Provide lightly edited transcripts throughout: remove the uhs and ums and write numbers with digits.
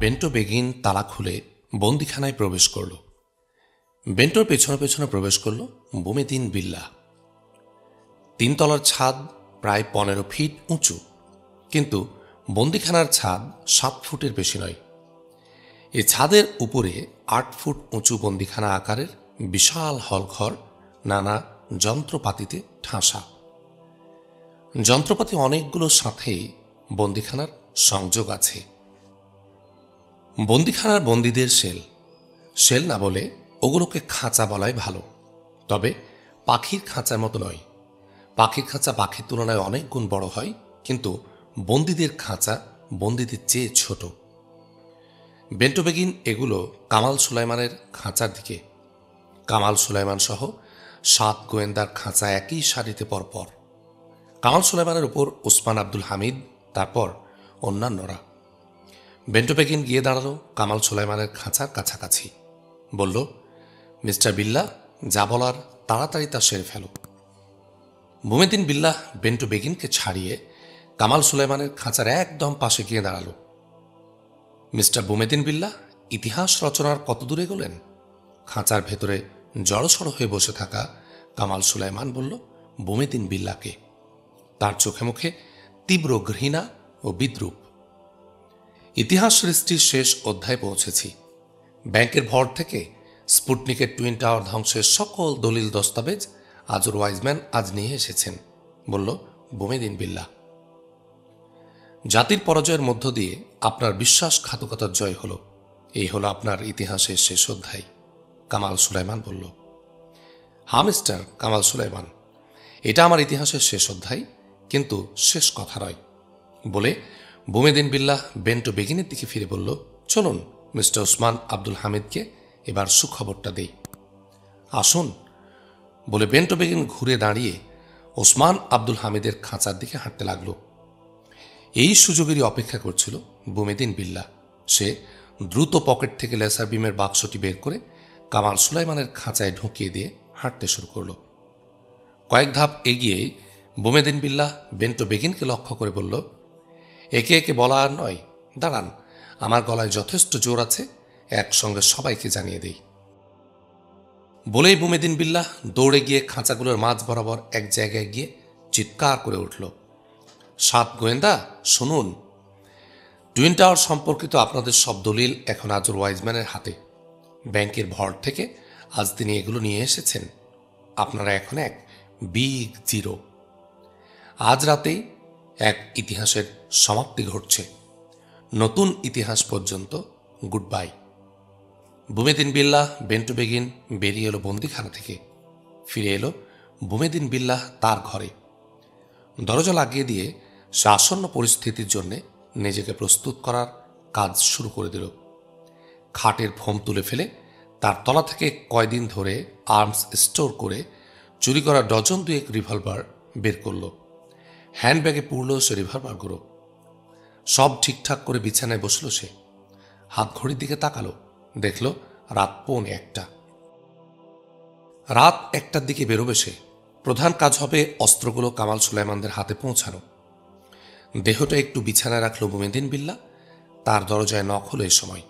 Bento begin তালা খুলে বন্দিখানায় প্রবেশ করল। বেন্টোর পেছনে পেছনে প্রবেশ করল বুমেদিন বিল্লাহ। 3 তলার ছাদ প্রায় 15 ফিট উঁচু, কিন্তু বন্দিখানার ছাদ 7 ফুটের বেশি নয়। এ ছাদের উপরে 8 ফুট উঁচু বন্দিখানা আকারের বিশাল হলঘর নানা যন্ত্রপাতিতে ঠাসা। যন্ত্রপাতি অনেকগুলোর সাথেই বন্দিখানার সংযোগ আছে। বন্দিখানার বন্দীদের সেল না বলে ওগুলোকে খাঁচা বলাই ভালো। তবে পাখির খাঁচার মতো নয়। পাখির খাঁচা পাখির তুলনায় অনেক গুণ বড় হয়, কিন্তু বন্দীদের খাঁচা বন্দীদের চেয়ে ছোট। বেন্টো বেগিন এগুলো কামাল সুলাইমানের খাঁচার দিকে। কামাল সুলাইমান সহ 7 গোয়েন্দার খাঁচা একই সারিতে পরপর। কামাল সুলাইমানের উপর ওসমান আব্দুল হামিদ, তারপর অন্যান্যরা। বেন্টো বেগিন গিয়ে দাঁড়ালো কামাল সুলাইমানের খাঁচার কাছাকাছি। বলল, মিস্টার বিল্লাহ, যা বলার তাড়াতাড়ি তা সেরে ফেলো। বুমেদিন বিল্লাহ বেন্টো বেগিনকে ছাড়িয়ে কামাল সুলাইমানের খাঁচার একদম পাশে গিয়ে দাঁড়ালো। মিস্টার বুমেদিন বিল্লাহ, ইতিহাস রচনার কত দূরে গেলেন? খাঁচার ভেতরে জড়সড় হয়ে বসে থাকা কামাল সুলাইমান বলল বুমেদিন বিল্লাহকে। তার চোখে মুখে তীব্র ঘৃণা ও বিদ্রূপ। ইতিহাস সৃষ্টির শেষ অধ্যায়ে পৌঁছেছি। ব্যাংকের ভর থেকে স্পুটনিকের টুইন টাওয়ার ধ্বংসের সকল দলিল দস্তাবেজ আজর ওয়াইজম্যান আজ নিয়ে এসেছেন, বলল বুমেদিন বিল্লাহ। জাতির পরাজয়ের মধ্য দিয়ে আপনার বিশ্বাসঘাতকতার জয় হল। এই হলো আপনার ইতিহাসের শেষ অধ্যায়, কামাল সুলাইমান বলল। হ্যাঁ মিস্টার কামাল সুলাইমান, এটা আমার ইতিহাসের শেষ অধ্যায়, কিন্তু শেষ কথা নয়, বলে বুমেদিন বিল্লাহ বেন্টো বেগিনের দিকে ফিরে বলল, চলুন মিস্টার ওসমান আব্দুল হামিদকে এবার সুখবরটা দেই। আসুন, বলে বেন্টো বেগিন ঘুরে দাঁড়িয়ে ওসমান আব্দুল হামিদের খাঁচার দিকে হাঁটতে লাগল। এই সুযোগেরই অপেক্ষা করছিল বুমেদিন বিল্লাহ। সে দ্রুত পকেট থেকে লেসার বিমের বাক্সটি বের করে কামাল সুলাইমানের খাঁচায় ঢুকিয়ে দিয়ে হাঁটতে শুরু করল। কয়েক ধাপ এগিয়ে বুমেদিন বিল্লাহ বেন্টো বেগিনকে লক্ষ্য করে বলল, একে একে বলা আর নয়, দাঁড়ান, আমার গলায় যথেষ্ট জোর আছে, একসঙ্গে সবাইকে জানিয়ে দেই। বলেই বুমেদিন বিল্লাহ দৌড়ে গিয়ে খাঁচাগুলোর মাঝ বরাবর এক জায়গায় গিয়ে চিৎকার করে উঠল, 7 গোয়েন্দা শুনুন, টুইন টাওয়ার সম্পর্কিত আপনাদের সব দলিল এখন আজর ওয়াইজম্যানের হাতে। ব্যাংকের ভর থেকে আজ তিনি এগুলো নিয়ে এসেছেন। আপনারা এখন এক বিগ জিরো। আজ রাতেই এক ইতিহাসের সমাপ্তি ঘটছে। নতুন ইতিহাস পর্যন্ত গুড বাই। বুমেদিন বিল্লাহ বেন্টো বেগিন বেরিয়ে এলো বন্দিখানা থেকে। ফিরে এলো বুমেদিন বিল্লাহ তার ঘরে। দরজা লাগিয়ে দিয়ে সে আসন্ন পরিস্থিতির জন্য নিজেকে প্রস্তুত করার কাজ শুরু করে দিল। খাটের ফোম তুলে ফেলে তার তলা থেকে কয়দিন ধরে আর্মস স্টোর করে চুরি করা ডজন 2 রিভলভার বের করল। হ্যান্ডব্যাগে পুরল সে রিভলভারগুলো। সব ঠিকঠাক করে বিছানায় বসল সে। হাত ঘড়ির দিকে তাকালো, দেখল রাত 1:45। রাত 1টার দিকে বেরোবে সে। প্রধান কাজ হবে অস্ত্রগুলো কামাল সুলাইমানদের হাতে পৌঁছানো। দেহটা একটু বিছানায় রাখল বুমেদিন বিল্লাহ। তার দরজায় নক হলো এ সময়।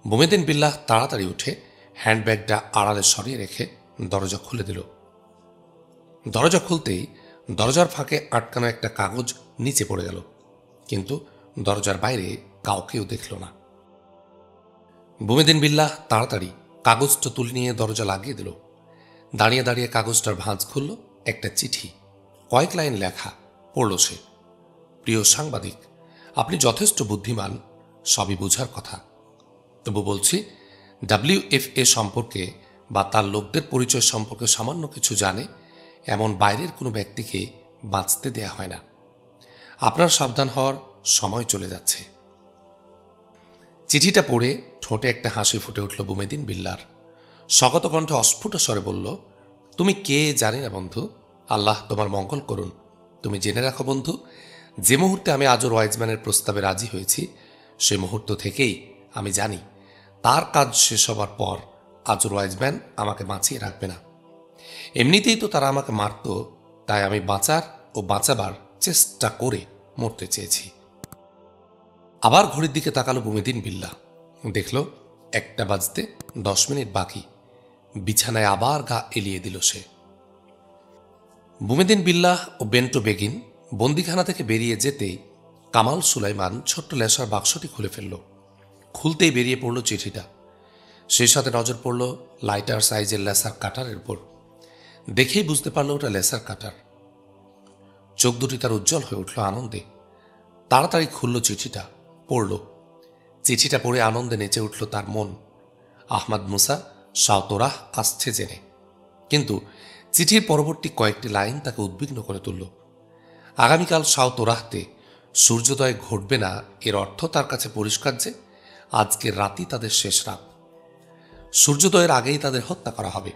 বুমেদিন বিল্লাহ তাড়াতাড়ি উঠে হ্যান্ডব্যাগটা আড়ালে সরিয়ে রেখে দরজা খুলে দিল। দরজা খুলতেই দরজার ফাঁকে আটকানো একটা কাগজ নিচে পড়ে গেল, কিন্তু দরজার বাইরে কাউকেও দেখল না। বুমেদিন বিল্লাহ তাড়াতাড়ি কাগজটা তুলে নিয়ে দরজা লাগিয়ে দিল। দাঁড়িয়ে দাঁড়িয়ে কাগজটার ভাঁজ খুলল। একটা চিঠি, কয়েক লাইন লেখা। পড়ল সে, প্রিয় সাংবাদিক, আপনি যথেষ্ট বুদ্ধিমান, সবই বোঝার কথা। তবু বলছি, WFA সম্পর্কে বা তার লোকদের পরিচয় সম্পর্কে সামান্য কিছু জানে এমন বাইরের কোনো ব্যক্তিকে বাঁচতে দেয়া হয় না। আপনার সাবধান হওয়ার সময় চলে যাচ্ছে। চিঠিটা পড়ে ঠোঁটে একটা হাসি ফুটে উঠল বুমেদিন বিল্লাহর। স্বগত কণ্ঠে অস্ফুট স্বরে বলল, তুমি কে জানি না বন্ধু, আল্লাহ তোমার মঙ্গল করুন। তুমি জেনে রাখো বন্ধু, যে মুহূর্তে আমি আজর ওয়াইজম্যানের প্রস্তাবে রাজি হয়েছি, সে মুহূর্ত থেকেই আমি জানি তার কাজ শেষ হবার পর আজর ওয়াইজম্যান আমাকে বাঁচিয়ে রাখবে না। এমনিতেই তো তারা আমাকে মারত, তাই আমি বাঁচার ও বাঁচাবার চেষ্টা করে মরতে চেয়েছি। আবার ঘড়ির দিকে তাকালো বুমেদিন বিল্লাহ। দেখল 1টা বাজতে 10 মিনিট বাকি। বিছানায় আবার গা এলিয়ে দিল সে। বুমেদিন বিল্লাহ ও বেন্টো বেগিন বন্দিখানা থেকে বেরিয়ে যেতেই কামাল সুলাইমান ছোট্ট লেসার বাক্সটি খুলে ফেলল। খুলতেই বেরিয়ে পড়ল চিঠিটা। সেই সাথে নজর পড়ল লাইটার সাইজের লেসার কাটারের উপর। দেখেই বুঝতে পারল ওটা লেসার কাটার। চোখ দুটি তার উজ্জ্বল হয়ে উঠল আনন্দে। তাড়াতাড়ি খুলল চিঠিটা, পড়ল। চিঠিটা পড়ে আনন্দে নেচে উঠল তার মন। আহমদ মুসা শাওতরাহ আসছে জেনে। কিন্তু চিঠির পরবর্তী কয়েকটি লাইন তাকে উদ্বিগ্ন করে তুলল। আগামীকাল শাওতরাহতে সূর্যোদয় ঘটবে না, এর অর্থ তার কাছে পরিষ্কার যে আজকের রাতই তাদের শেষ রাত। সূর্যোদয়ের আগেই তাদের হত্যা করা হবে।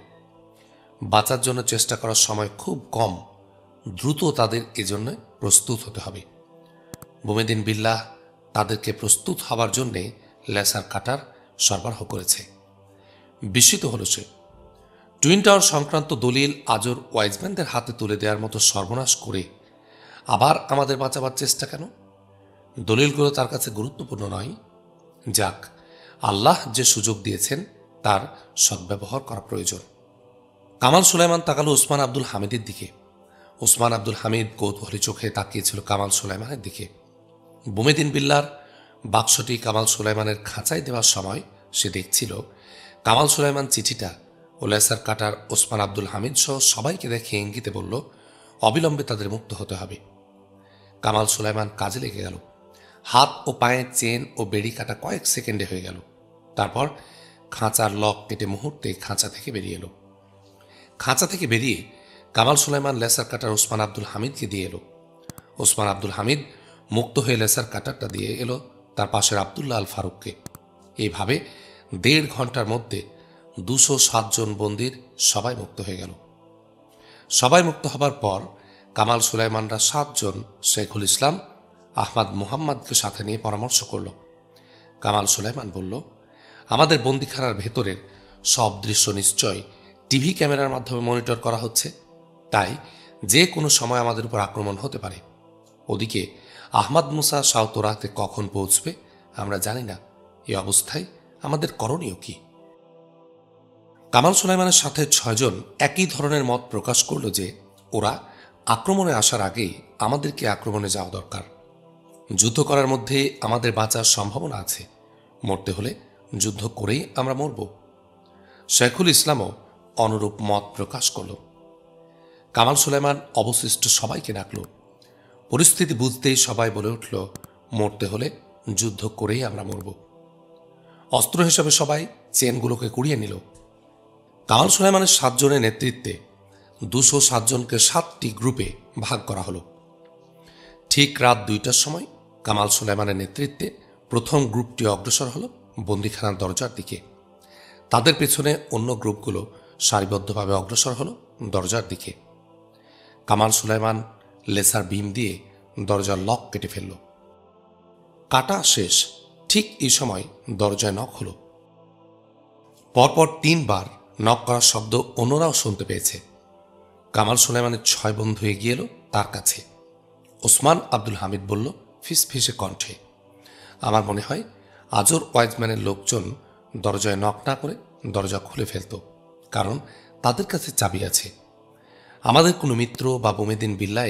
বাঁচার জন্য চেষ্টা করার সময় খুব কম, দ্রুত তাদের এজন্য প্রস্তুত হতে হবে। বুমেদিন বিল্লাহ তাদেরকে প্রস্তুত হবার জন্যে লেসার কাটার সরবরাহ করেছে। বিস্মিত হল সে। টুইন টাওয়ার সংক্রান্ত দলিল আজর ওয়াইজম্যানদের হাতে তুলে দেওয়ার মতো সর্বনাশ করে আবার আমাদের বাঁচাবার চেষ্টা কেন? দলিলগুলো তার কাছে গুরুত্বপূর্ণ নয়। যাক, আল্লাহ যে সুযোগ দিয়েছেন তার সদ্ব্যবহার করা প্রয়োজন। কামাল সুলাইমান তাকালো ওসমান আব্দুল হামিদের দিকে। ওসমান আব্দুল হামিদ কৌতূহলী চোখে তাকিয়েছিল কামাল সুলাইমানের দিকে। বুমেদিন বিল্লার বাক্সটি কামাল সুলাইমানের খাঁচায় দেওয়ার সময় সে দেখছিল কামাল সুলাইমান চিঠিটা ও লেসার কাটার ওসমান আব্দুল হামিদ সহ সবাইকে দেখে ইঙ্গিতে বলল অবিলম্বে তাদের মুক্ত হতে হবে। কামাল সুলাইমান কাজে লেগে গেল। হাত ও পায়ের চেন ও বেড়ি কাটা কয়েক সেকেন্ডে হয়ে গেল। তারপর খাঁচার লক কেটে মুহূর্তে খাঁচা থেকে বেরিয়ে এলো। খাঁচা থেকে বেরিয়ে কামাল সুলাইমান লেসার কাটার ওসমান আব্দুল হামিদকে দিয়ে এলো। ওসমান আব্দুল হামিদ মুক্ত হয়ে লেসার কাটারটা দিয়ে এলো তার পাশের আবদুল্লাহ আল ফারুককে। এইভাবে 1.5 ঘন্টার মধ্যে 207 জন বন্দির সবাই মুক্ত হয়ে গেল। সবাই মুক্ত হবার পর কামাল সুলাইমানরা 7 জন শেখুল ইসলাম আহমদ মুহাম্মদকে সাথে নিয়ে পরামর্শ করল। কামাল সুলাইমান বলল, আমাদের বন্দিখানার ভেতরের সব দৃশ্য নিশ্চয় টিভি ক্যামেরার মাধ্যমে মনিটর করা হচ্ছে, তাই যে কোনো সময় আমাদের উপর আক্রমণ হতে পারে। ওদিকে আহমদ মুসা শাওতরাহতে কখন পৌঁছবে আমরা জানি না। এই অবস্থায় আমাদের করণীয় কি? কামাল সুলাইমানের সাথে 6 জন একই ধরনের মত প্রকাশ করল যে ওরা আক্রমণে আসার আগেই আমাদেরকে আক্রমণে যাওয়া দরকার। যুদ্ধ করার মধ্যে আমাদের বাঁচার সম্ভাবনা আছে। মরতে হলে যুদ্ধ করেই আমরা মরব। শেখুল ইসলামও অনুরূপ মত প্রকাশ করল। কামাল সুলাইমান অবশিষ্ট সবাইকে ডাকল। পরিস্থিতি বুঝতেই সবাই বলে উঠল, মরতে হলে যুদ্ধ করেই আমরা মরব। অস্ত্র হিসাবে সবাই চেনগুলোকে কুড়িয়ে নিল। কামাল সুলাইমানের 7 জনের নেতৃত্বে 207 জনকে 7টি গ্রুপে ভাগ করা হলো। ঠিক রাত 2টার সময় কামাল সুলাইমানের নেতৃত্বে প্রথম গ্রুপটি অগ্রসর হল বন্দিখানার দরজার দিকে। তাদের পেছনে অন্য গ্রুপগুলো সারিবদ্ধভাবে অগ্রসর হল দরজার দিকে। কামাল সুলাইমান লেসার বিম দিয়ে দরজার লক কেটে ফেলল। কাটা শেষ। ঠিক এই সময় দরজায় নক হলো। পরপর 3 বার নক করার শব্দ অন্যরাও শুনতে পেয়েছে। কামাল সুলাইমানের 6 বন্ধু এগিয়ে এলো তার কাছে। ওসমান আব্দুল হামিদ বলল ফিসফিসে কণ্ঠে, আমার মনে হয় আজর ওয়াইজম্যানের লোকজন দরজায় নক না করে দরজা খুলে ফেলত, কারণ তাদের কাছে চাবি আছে। আমাদের কোনো মিত্র বা বুমেদিন বিল্লাহ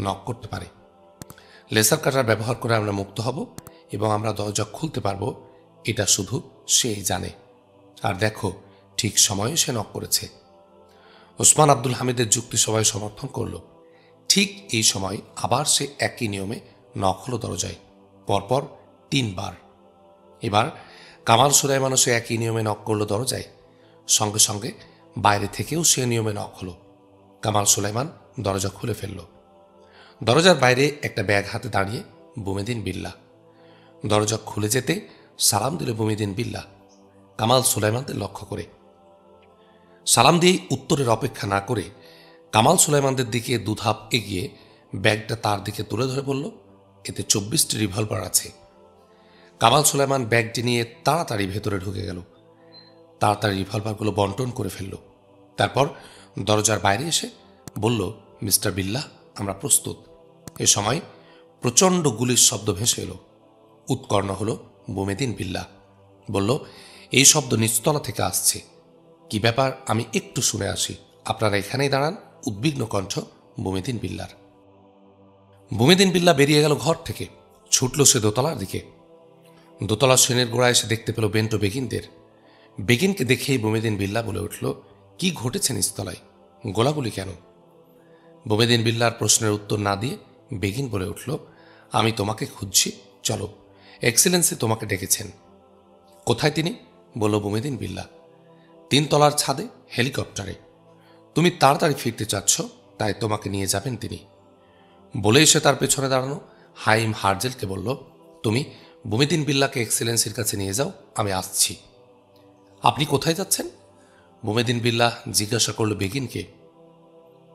নক করতে পারে। লেসার কাটার ব্যবহার করে আমরা মুক্ত হব এবং আমরা দরজা খুলতে পারব, এটা শুধু সেই জানে। আর দেখো, ঠিক সময়ে সে নক করেছে। ওসমান আব্দুল হামিদের যুক্তি সবাই সমর্থন করল। ঠিক এই সময় আবার সে একই নিয়মে নক হলো দরজায়, পরপর 3 বার। এবার কামাল সুলাইমানও সে একই নিয়মে নক করল দরজায়। সঙ্গে সঙ্গে বাইরে থেকেও সে নিয়মে নক হলো। কামাল সুলাইমান দরজা খুলে ফেলল। দরজার বাইরে একটা ব্যাগ হাতে দাঁড়িয়ে বুমেদিন বিল্লাহ। দরজা খুলে যেতে সালাম দিল বুমেদিন বিল্লাহ কামাল সুলাইমানদের লক্ষ্য করে। সালাম দিয়ে উত্তরের অপেক্ষা না করে কামাল সুলাইমানদের দিকে 2 ধাপ এগিয়ে ব্যাগটা তার দিকে তুলে ধরে বলল, এতে 24টি রিভলভার আছে। কামাল সুলাইমান ব্যাগটি নিয়ে তাড়াতাড়ি ভেতরে ঢুকে গেল। তাড়াতাড়ি রিভলভারগুলো বন্টন করে ফেলল। তারপর দরজার বাইরে এসে বলল, মিস্টার বিল্লাহ, আমরা প্রস্তুত। এ সময় প্রচণ্ড গুলির শব্দ ভেসে এলো। উৎকর্ণ হল বুমেদিন বিল্লাহ। বলল, এই শব্দ নিচতলা থেকে আসছে। কি ব্যাপার আমি একটু শুনে আসি। আপনারা এখানেই দাঁড়ান। উদ্বিগ্ন কণ্ঠ বুমেদিন বিল্লার। বুমেদিন বিল্লাহ বেরিয়ে গেল ঘর থেকে। ছুটল সে দোতলার দিকে। দোতলার শ্রেণীর গোড়ায় এসে দেখতে পেল বেন্টো বেগিনদের। বেগিনকে দেখেই বুমেদিন বিল্লাহ বলে উঠল, কি ঘটেছে নিচতলায়? গোলাগুলি কেন? বুমেদিন বিল্লার প্রশ্নের উত্তর না দিয়ে বেগিন বলে উঠল, আমি তোমাকে খুঁজছি, চলো, এক্সেলেন্সি তোমাকে ডেকেছেন। কোথায় তিনি? বলল বুমেদিন বিল্লাহ। 3 তলার ছাদে, হেলিকপ্টারে। তুমি তাড়াতাড়ি ফিরতে চাচ্ছ, তাই তোমাকে নিয়ে যাবেন তিনি। বলেই সে তার পেছনে দাঁড়ানো হাইম হার্জেলকে বলল, তুমি বুমেদিন বিল্লাহকে এক্সেলেন্সির কাছে নিয়ে যাও, আমি আসছি। আপনি কোথায় যাচ্ছেন? বুমেদিন বিল্লাহ জিজ্ঞাসা করল বেগিনকে।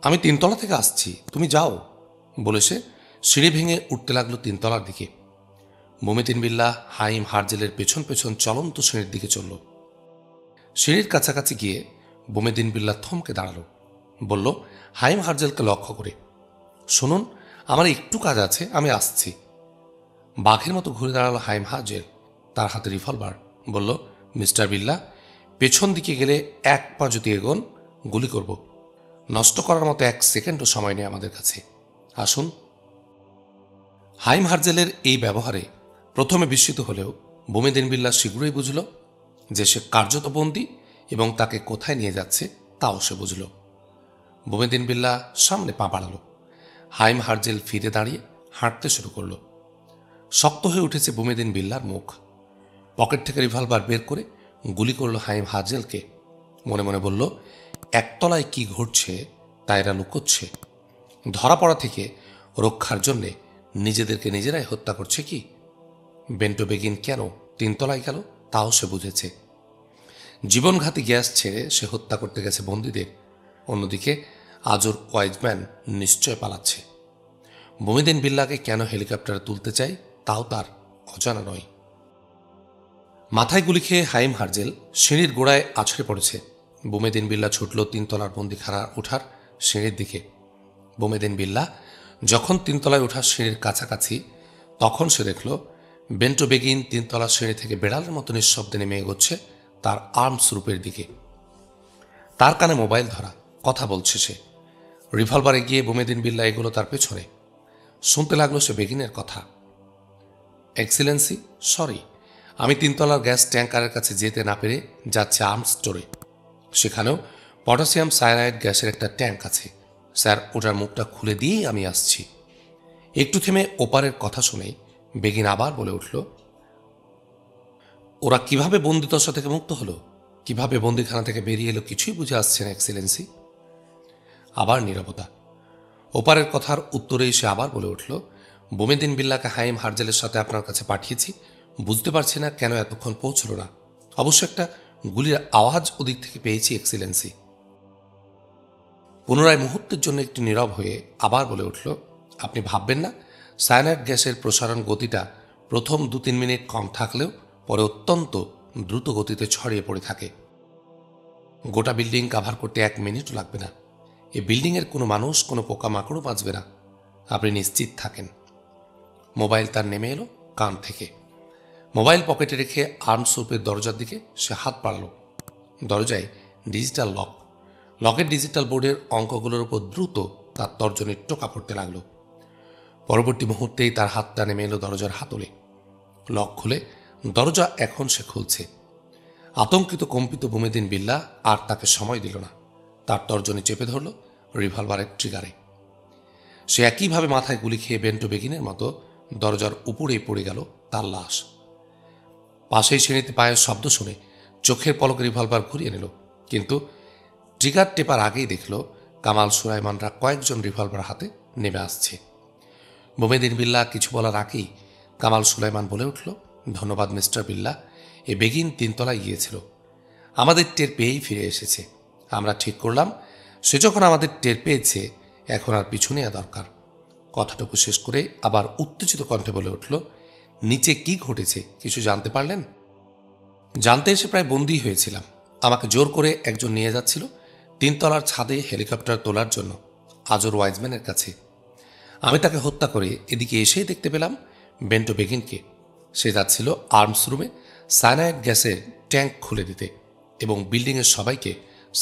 আমি 3 তলা থেকে আসছি, তুমি যাও, বলে সে সিঁড়ি ভেঙে উঠতে লাগলো 3 তলার দিকে। বুমেদিন বিল্লাহ হাইম হার্জেলের পেছন পেছন চলন্ত সিঁড়ির দিকে চলল। সিঁড়ির কাছাকাছি গিয়ে বুমেদিন বিল্লাহ থমকে দাঁড়ালো। বলল হাইম হার্জেলকে লক্ষ্য করে, শুনুন, আমার একটু কাজ আছে, আমি আসছি। বাঘের মতো ঘুরে দাঁড়ালো হাইম হার্জেল, তার হাতে রিভলভার। বলল, মিস্টার বিল্লাহ, পেছন দিকে গেলে 1 পা যদি এগোন, গুলি করব। নষ্ট করার মতো 1 সেকেন্ডও সময় নেই আমাদের কাছে, আসুন। হাইম হার্জেলের এই ব্যবহারে প্রথমে বিস্মিত হলেও বুমেদিন বিল্লাহ শীঘ্রই বুঝল যে সে কার্যত বন্দী এবং তাকে কোথায় নিয়ে যাচ্ছে তাও সে বুঝল। বুমেদিন বিল্লাহ সামনে পা বাড়াল। হাইম হার্জেল ফিরে দাঁড়িয়ে হাঁটতে শুরু করল। শক্ত হয়ে উঠেছে বুমেদিন বিল্লার মুখ। পকেট থেকে রিভলভার বের করে গুলি করল হাইম হার্জেলকে। মনে মনে বলল, 1 তলায় কি ঘটছে তা এরা লুকোচ্ছে। ধরা পড়া থেকে রক্ষার জন্যে নিজেদেরকে নিজেরাই হত্যা করছে কি? বেন্টো বেগিন কেন 3 তলায় গেল তাও সে বুঝেছে। জীবনঘাতী গ্যাস ছেড়ে সে হত্যা করতে গেছে বন্দীদের। অন্যদিকে আজর ওয়াইজম্যান নিশ্চয় পালাচ্ছে। বুমেদিন বিল্লাহকে কেন হেলিকপ্টারে তুলতে চাই তাও তার অজানা নয়। মাথায় গুলি খেয়ে হাইম হার্জেল সিঁড়ির গোড়ায় আছড়ে পড়েছে। বুমেদিন বিল্লাহ ছুটল 3 তলার বন্দিখানা ওঠার সিঁড়ির দিকে। বুমেদিন বিল্লাহ যখন 3 তলায় ওঠার সিঁড়ির কাছাকাছি, তখন সে দেখল বেন্টো বেগিন 3 তলার সিঁড়ি থেকে বেড়ালের মতো নিঃশব্দে নেমে এগোচ্ছে তার আর্মস রূপের দিকে। তার কানে মোবাইল ধরা, কথা বলছে সে। রিভলভারে গিয়ে বুমেদিন বিল্লাহ এগুলো তার পেছনে। শুনতে লাগলো সে বেগিনের কথা। এক্সেলেন্সি, সরি, আমি 3 তলার গ্যাস ট্যাঙ্কারের কাছে যেতে না পেরে যাচ্ছে আর্মস স্টোরে। সেখানেও পটাশিয়াম সায়ানাইড গ্যাসের একটা ট্যাঙ্ক আছে। স্যার, ওটার মুখটা খুলে দিয়েই আমি আসছি। একটু থেমে ওপারের কথা শুনেই বেগিন আবার বলে উঠল, ওরা কিভাবে বন্দিদশা থেকে মুক্ত হলো, কিভাবে বন্দিখানা থেকে বেরিয়ে এলো, কিছুই বুঝে আসছে না এক্সেলেন্সি। আবার নীরবতা। ওপারের কথার উত্তরেই সে আবার বলে উঠল, বুমেদিন বিল্লাহকে হাইম হার্জেলের সাথে আপনার কাছে পাঠিয়েছি, বুঝতে পারছি না কেন এতক্ষণ পৌঁছল না। অবশ্য একটা গুলির আওয়াজ ওদিক থেকে পেয়েছি এক্সেলেন্সি। পুনরায় মুহূর্তের জন্য একটু নীরব হয়ে আবার বলে উঠল, আপনি ভাববেন না সায়ানাইড গ্যাসের প্রসারণ গতিটা প্রথম 2-3 মিনিট কম থাকলেও পরে অত্যন্ত দ্রুত গতিতে ছড়িয়ে পড়ে থাকে। গোটা বিল্ডিং কাভার করতে 1 মিনিটও লাগবে না। এই বিল্ডিংয়ের কোনো মানুষ, কোনো পোকামাকড়ও বাঁচবে না, আপনি নিশ্চিত থাকেন। মোবাইল তার নেমে এলো কান থেকে। মোবাইল পকেটে রেখে আর্মস রূপের দরজার দিকে সে হাত বাড়াল। দরজায় ডিজিটাল লক। লকের ডিজিটাল বোর্ডের অঙ্কগুলোর উপর দ্রুত তার তর্জনীর টোকা পড়তে লাগলো। পরবর্তী মুহূর্তেই তার হাতটা নেমে এলো দরজার হাতলে। লক খুলে দরজা এখন সে খুলছে। আতঙ্কিত কম্পিত বুমেদিন বিল্লাহ আর তাকে সময় দিল না। তার তর্জনী চেপে ধরল রিভলভারের ট্রিগারে। সে একইভাবে মাথায় গুলি খেয়ে বেন্টো বেগিনের মতো দরজার উপরেই পড়ে গেল তার লাশ। পাশেই শ্রেণীতে পায়ের শব্দ শুনে চোখের পলকে রিভলভার ঘুরিয়ে নিল, কিন্তু ট্রিগার টেপার আগেই দেখল কামাল সুলাইমানরা কয়েকজন রিভলভার হাতে নেমে আসছে। বুমেদিন বিল্লাহ কিছু বলার আগেই কামাল সুলাইমান বলে উঠল, ধন্যবাদ মিস্টার বিল্লাহ, এ বেগিন 3 তলায় গিয়েছিল, আমাদের টের পেয়েই ফিরে এসেছে। আমরা ঠিক করলাম সে যখন আমাদের টের পেয়েছে, এখন আর পিছু নেওয়া দরকার। কথাটুকু শেষ করে আবার উত্তেজিত কণ্ঠে বলে উঠল, নিচে কি ঘটেছে কিছু জানতে পারলেন? জানতে এসে প্রায় বন্দী হয়েছিলাম। আমাকে জোর করে একজন নিয়ে যাচ্ছিল 3 তলার ছাদে হেলিকপ্টার তোলার জন্য আজর ওয়াইজম্যানের কাছে। আমি তাকে হত্যা করে এদিকে এসেই দেখতে পেলাম বেন্টো বেগিনকে। সে যাচ্ছিল আর্মস রুমে সায়ানাইড গ্যাসের ট্যাঙ্ক খুলে দিতে এবং বিল্ডিংয়ের সবাইকে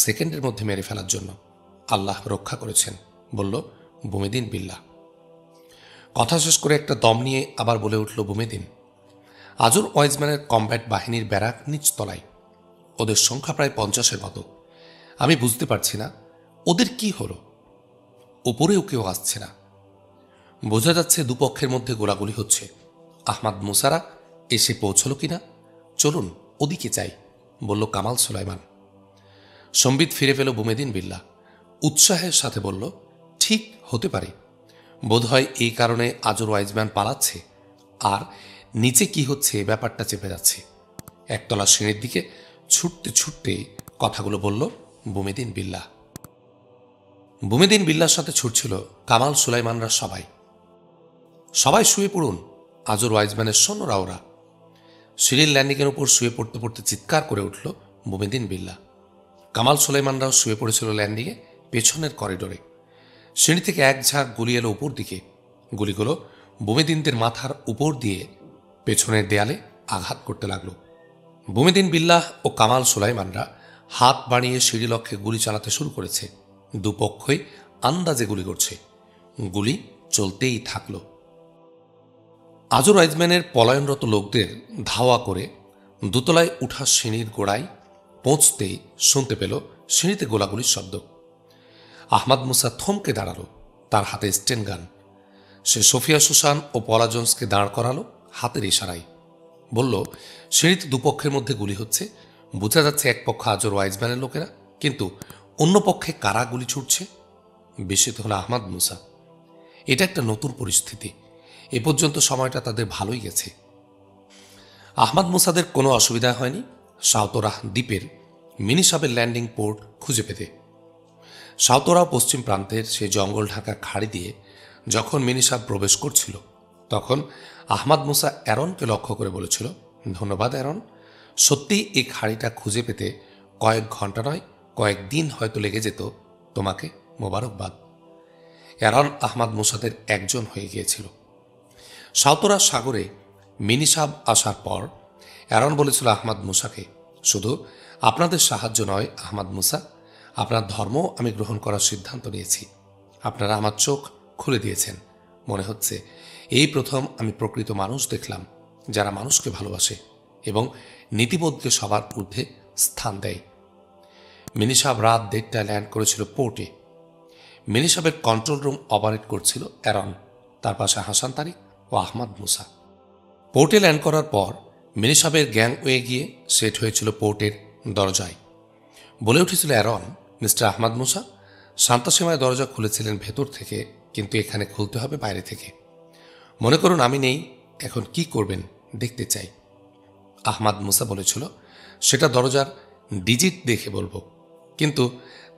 সেকেন্ডের মধ্যে মেরে ফেলার জন্য। আল্লাহ রক্ষা করেছেন, বলল বুমেদিন বিল্লাহ। কথা শেষ করে একটা দম নিয়ে আবার বলে উঠল বুমেদিন, আজর ওয়াইজম্যানের কমব্যাট বাহিনীর ব্যারাক নিচতলায়। ওদের সংখ্যা প্রায় 50-এর মতো। আমি বুঝতে পারছি না ওদের কি হলো। ওপরেও কেউ আসছে না। বোঝা যাচ্ছে দুপক্ষের মধ্যে গোলাগুলি হচ্ছে। আহমাদ মুসারা এসে পৌঁছল কিনা? চলুন ওদিকে যাই, বলল কামাল সুলাইমান। সম্বিত ফিরে পেল বুমেদিন বিল্লাহ। উৎসাহের সাথে বলল, ঠিক হতে পারে। বোধহয় এই কারণে আজর ওয়াইজম্যান পালাচ্ছে আর নিচে কি হচ্ছে ব্যাপারটা চেপে যাচ্ছে। একতলা সিঁড়ির দিকে ছুটতে ছুটতে কথাগুলো বলল বুমেদিন বিল্লাহ। বুমেদিন বিল্লার সাথে ছুটছিল কামাল সুলাইমানরা। সবাই শুয়ে পড়ুন, আজর ওয়াইজম্যানের সৈন্যরা ওরা। সিঁড়ির ল্যান্ডিংয়ের উপর শুয়ে পড়তে পড়তে চিৎকার করে উঠল বুমেদিন বিল্লাহ। কামাল সুলাইমানরাও শুয়ে পড়েছিল ল্যান্ডিংয়ে পেছনের করিডোরে। সিঁড়ি থেকে এক ঝাঁক গুলি এলো উপর দিকে। গুলিগুলো বুমেদিনদের মাথার উপর দিয়ে পেছনের দেয়ালে আঘাত করতে লাগল। বুমেদিন বিল্লাহ ও কামাল সুলাইমানরা হাত বাড়িয়ে সিঁড়ি লক্ষ্যে গুলি চালাতে শুরু করেছে। দুপক্ষই আন্দাজে গুলি করছে। গুলি চলতেই থাকল। আজর ওয়াইজম্যানের পলায়নরত লোকদের ধাওয়া করে দোতলায় উঠা সিঁড়ির গোড়ায় পৌঁছতেই শুনতে পেল সিঁড়িতে গোলাগুলির শব্দ। আহমাদ মুসা থমকে দাঁড়ালো, তার হাতে স্টেন গান। সে সোফিয়া সুসান ও পলা জোন্সকে দাঁড় করালো হাতের ইশারায়। বলল, সিঁড়িতে দুপক্ষের মধ্যে গুলি হচ্ছে। বোঝা যাচ্ছে এক পক্ষ আজর ওয়াইজম্যানের লোকেরা, কিন্তু অন্য পক্ষে কারা গুলি ছুটছে? বিস্মিত হল আহমাদ মুসা। এটা একটা নতুন পরিস্থিতি। এ পর্যন্ত সময়টা তাদের ভালোই গেছে। আহমাদ মুসাদের কোনো অসুবিধা হয়নি সাউতরাহ দ্বীপের মিনিসাবের ল্যান্ডিং পোর্ট খুঁজে পেতে। সাউতরা পশ্চিম প্রান্তের সেই জঙ্গল ঢাকা খাড়ি দিয়ে যখন মিনিসাব প্রবেশ করছিল, তখন আহমাদ মুসা অ্যারনকে লক্ষ্য করে বলেছিল, ধন্যবাদ অ্যারন, সত্যিই এই খাড়িটা খুঁজে পেতে কয়েক ঘন্টা নয় কয়েক দিন হয়তো লেগে যেত। তোমাকে মোবারকবাদ। অ্যারন আহমাদ মুসাদের একজন হয়ে গিয়েছিল। সাউতরা সাগরে মিনিসাব আসার পর অ্যারন বলেছিল আহমাদ মুসাকে, শুধু আপনাদের সাহায্য নয় আহমাদ মুসা, আপনার ধর্ম আমি গ্রহণ করার সিদ্ধান্ত নিয়েছি। আপনারা আমার চোখ খুলে দিয়েছেন। মনে হচ্ছে এই প্রথম আমি প্রকৃত মানুষ দেখলাম যারা মানুষকে ভালোবাসে এবং নীতিবোধকে সবার ঊর্ধ্বে স্থান দেয়। মিনিসাব রাত 1:30টায় ল্যান্ড করেছিল পোর্টে। মিনিসাবের কন্ট্রোল রুম অপারেট করছিল অ্যারন, তার পাশে হাসান তারিক ও আহমাদ মুসা। পোর্টে ল্যান্ড করার পর মিনিসাবের গ্যাংওয়ে গিয়ে সেট হয়েছিল পোর্টের দরজায়। বলে উঠেছিল অ্যারন, মিস্টার আহমাদ মুসা, শান্তাসীমায় দরজা খুলেছিলেন ভেতর থেকে, কিন্তু এখানে খুলতে হবে বাইরে থেকে। মনে করুন আমি নেই, এখন কি করবেন দেখতে চাই। আহমাদ মুসা বলেছিল, সেটা দরজার ডিজিট দেখে বলবো, কিন্তু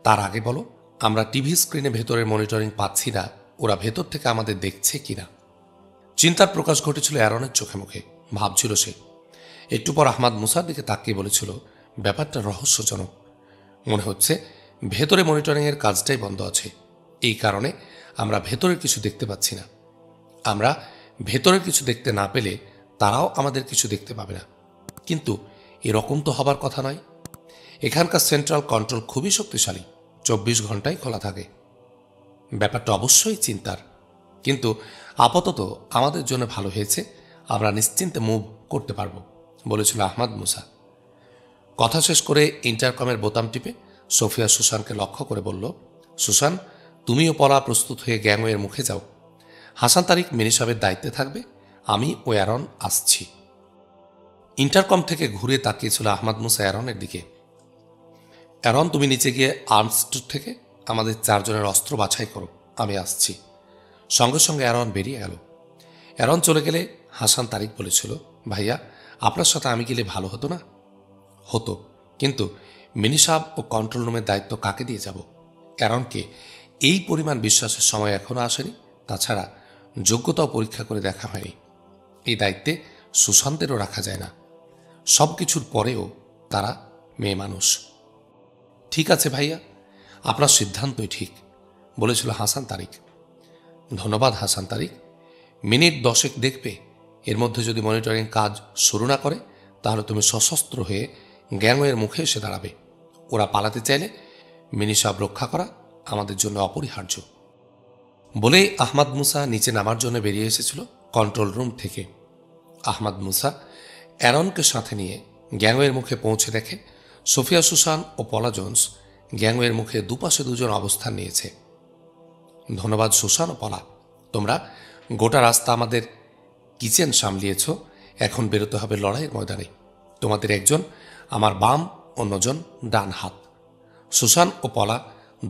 তার আগে বলো আমরা টিভি স্ক্রিনে ভেতরের মনিটরিং পাচ্ছি না, ওরা ভেতর থেকে আমাদের দেখছে কিনা। চিন্তার প্রকাশ ঘটেছিল অ্যারনের চোখে মুখে। ভাবছিল সে। একটু পর আহমাদ মুসার দিকে তাকিয়ে বলেছিল, ব্যাপারটা রহস্যজনক। মনে হচ্ছে ভেতরে মনিটরিংয়ের কাজটাই বন্ধ আছে। এই কারণে আমরা ভেতরের কিছু দেখতে পাচ্ছি না। আমরা ভেতরের কিছু দেখতে না পেলে তারাও আমাদের কিছু দেখতে পাবে না। কিন্তু এরকম তো হবার কথা নয়। এখানকার সেন্ট্রাল কন্ট্রোল খুবই শক্তিশালী, 24 ঘন্টাই খোলা থাকে। ব্যাপারটা অবশ্যই চিন্তার, কিন্তু আপাতত আমাদের জন্য ভালো হয়েছে, আমরা নিশ্চিন্তে মুভ করতে পারবো, বলেছিল আহমাদ মুসা। কথা শেষ করে ইন্টারকমের বোতাম টিপে সোফিয়া সুসানকে লক্ষ্য করে বলল, সুসান, তুমিও পলা প্রস্তুত হয়ে গ্যাংওয়ের মুখে যাও। হাসান তারিক মিনিসাবের দায়িত্বে থাকবে, আমি ও অ্যারন আসছি। ইন্টারকম থেকে ঘুরে তাকিয়েছিল আহমাদ মুসা অ্যারনের দিকে। অ্যারন, তুমি নিচে গিয়ে আর্মস স্টোর থেকে আমাদের 4 জনের অস্ত্র বাছাই করো, আমি আসছি। সঙ্গে সঙ্গে অ্যারন বেরিয়ে গেল। অ্যারন চলে গেলে হাসান তারিক বলেছিল, ভাইয়া, আপনার সাথে আমি গেলে ভালো হতো না? হতো, কিন্তু মিনিসাব ও কন্ট্রোল রুমের দায়িত্ব কাকে দিয়ে যাব? অ্যারনকে এই পরিমাণ বিশ্বাসের সময় এখনো আসেনি। তাছাড়া যোগ্যতাও পরীক্ষা করে দেখা হয়নি। এই দায়িত্বে সুশান্তেরও রাখা যায় না। সব কিছুর পরেও তারা মেয়ে মানুষ। ঠিক আছে ভাইয়া, আপনার সিদ্ধান্তই ঠিক, বলেছিল হাসান তারিক। ধন্যবাদ হাসান তারিক। মিনিট 10 দেখবে এর মধ্যে যদি মনিটরিং কাজ শুরু না করে তাহলে তুমি সশস্ত্র হয়ে গ্যাংওয়ের মুখে এসে দাঁড়াবে। ওরা পালাতে চাইলে মিনিসাব রক্ষা করা আমাদের জন্য অপরিহার্য। বলেই আহমদ মুসা নিচে নামার জন্য বেরিয়ে এসেছিল কন্ট্রোল রুম থেকে। আহমদ মুসা অ্যারনকে সাথে নিয়ে গ্যাংওয়ের মুখে পৌঁছে দেখে সোফিয়া সুসান ও পলা জোন্স গ্যাংওয়ের মুখে দুপাশে দুজন অবস্থান নিয়েছে। ধন্যবাদ সুসান ও পলা, তোমরা গোটা রাস্তা আমাদের কিচেন সামলিয়েছ। এখন বেরোতে হবে লড়াইয়ের ময়দানে। তোমাদের একজন আমার বাম, অন্যজন ডান হাত। সুসান ও পলা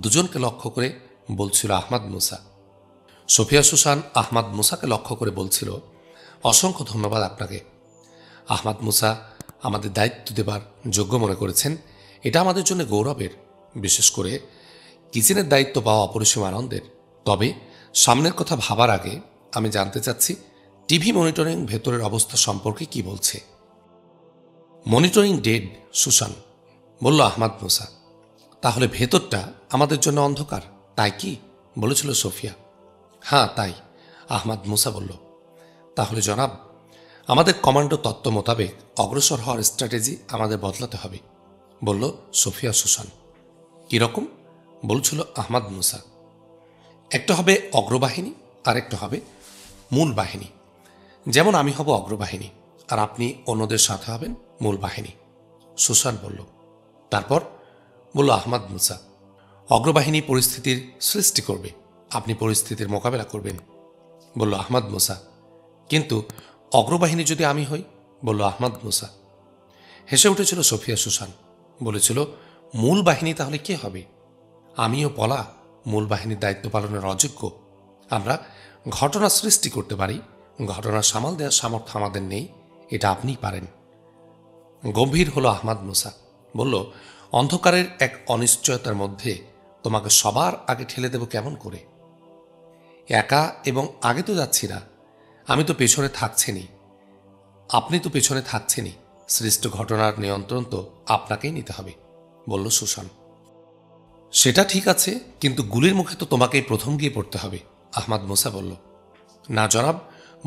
দুজনকে লক্ষ্য করে বলছিল আহমদ মুসা। সোফিয়া সুসান আহমদ মুসাকে লক্ষ্য করে বলছিল, অসংখ্য ধন্যবাদ আপনাকে। আহমদ মুসা আমাদের দায়িত্ব দেবার যোগ্য মনে করেছেন, এটা আমাদের জন্য গৌরবের, বিশেষ করে কিচেনের দায়িত্ব পাওয়া অপরিসীম আনন্দের। তবে সামনের কথা ভাবার আগে আমি জানতে চাচ্ছি টিভি মনিটরিং ভেতরের অবস্থা সম্পর্কে কি বলছে। মনিটরিং ডেড সুসান, বলল আহমদ মুসা। তাহলে ভেতরটা আমাদের জন্য অন্ধকার, তাই কি? বলেছিল সোফিয়া। হ্যাঁ তাই, আহমদ মুসা বলল। তাহলে জনাব, আমাদের কমান্ডো তত্ত্ব মোতাবেক অগ্রসর হওয়ার স্ট্র্যাটেজি আমাদের বদলাতে হবে, বলল সোফিয়া সুসান। কিরকম? বলছিল আহমদ মুসা। একটা হবে অগ্রবাহিনী আর একটা হবে মূল বাহিনী। যেমন আমি হব অগ্রবাহিনী আর আপনি অন্যদের সাথে হবেন মূল বাহিনী, সুসান বলল। তারপর? বলল আহমদ মুসা। অগ্রবাহিনী পরিস্থিতির সৃষ্টি করবে, আপনি পরিস্থিতির মোকাবেলা করবেন, বলল আহমদ মুসা। কিন্তু অগ্রবাহিনী যদি আমি হই, বলল আহমদ মুসা। হেসে উঠেছিল সোফিয়া সুসান, বলেছিল, মূল বাহিনী তাহলে কে হবে? আমিও পলা মূল বাহিনীর দায়িত্ব পালনের অযোগ্য। আমরা ঘটনা সৃষ্টি করতে পারি, ঘটনা সামাল দেওয়ার সামর্থ্য আমাদের নেই, এটা আপনিই পারেন। গম্ভীর হলো আহমদ মুসা, বলল, অন্ধকারের এক অনিশ্চয়তার মধ্যে তোমাকে সবার আগে ঠেলে দেব কেমন করে? একা, এবং আগে তো যাচ্ছি না, আমি তো পেছনে থাকছেনই, আপনি তো পেছনে থাকছেনই, সৃষ্ট ঘটনার নিয়ন্ত্রণ তো আপনাকেই নিতে হবে, বলল সুসান। সেটা ঠিক আছে, কিন্তু গুলির মুখে তো তোমাকেই প্রথম গিয়ে পড়তে হবে, আহমদ মুসা বলল। না জনাব,